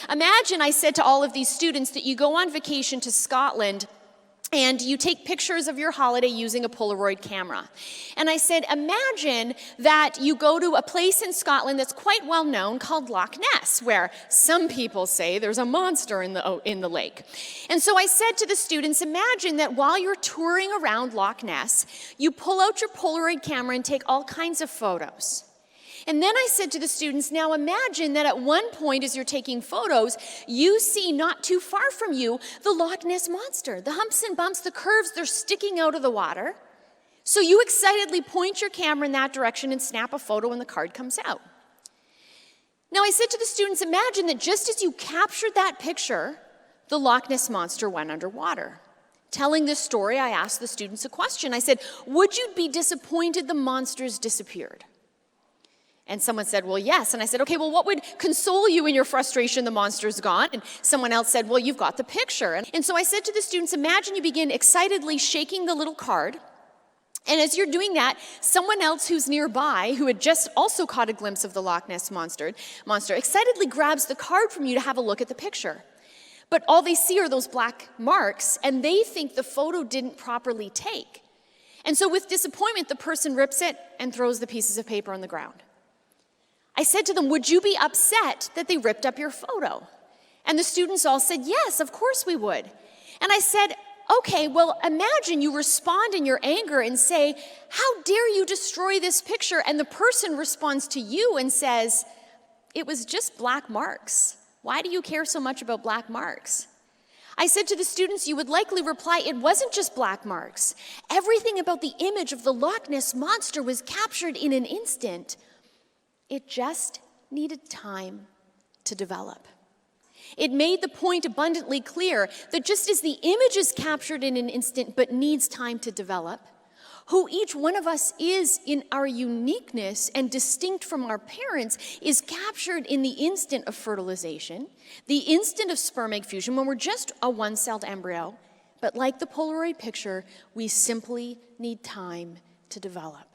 imagine, I said to all of these students, that you go on vacation to Scotland and you take pictures of your holiday using a Polaroid camera. And I said, imagine that you go to a place in Scotland that's quite well known called Loch Ness, where some people say there's a monster in the lake. And so I said to the students, imagine that while you're touring around Loch Ness, you pull out your Polaroid camera and take all kinds of photos. And then I said to the students, now imagine that at one point as you're taking photos, you see not too far from you the Loch Ness Monster. The humps and bumps, the curves, they're sticking out of the water. So you excitedly point your camera in that direction and snap a photo when the card comes out. Now I said to the students, imagine that just as you captured that picture, the Loch Ness Monster went underwater. Telling this story, I asked the students a question. I said, would you be disappointed the monsters disappeared? And someone said, well, yes. And I said, okay, well, what would console you in your frustration? The monster's gone. And someone else said, well, you've got the picture. And so I said to the students, imagine you begin excitedly shaking the little card. And as you're doing that, someone else who's nearby, who had just also caught a glimpse of the Loch Ness Monster, excitedly grabs the card from you to have a look at the picture. But all they see are those black marks, and they think the photo didn't properly take. And so with disappointment, the person rips it and throws the pieces of paper on the ground. I said to them, would you be upset that they ripped up your photo? And the students all said, yes, of course we would. And I said, okay, well, imagine you respond in your anger and say, how dare you destroy this picture? And the person responds to you and says, it was just black marks. Why do you care so much about black marks? I said to the students, you would likely reply, it wasn't just black marks. Everything about the image of the Loch Ness Monster was captured in an instant. It just needed time to develop. It made the point abundantly clear that just as the image is captured in an instant but needs time to develop, who each one of us is in our uniqueness and distinct from our parents is captured in the instant of fertilization, the instant of sperm-egg fusion, when we're just a one-celled embryo. But like the Polaroid picture, we simply need time to develop.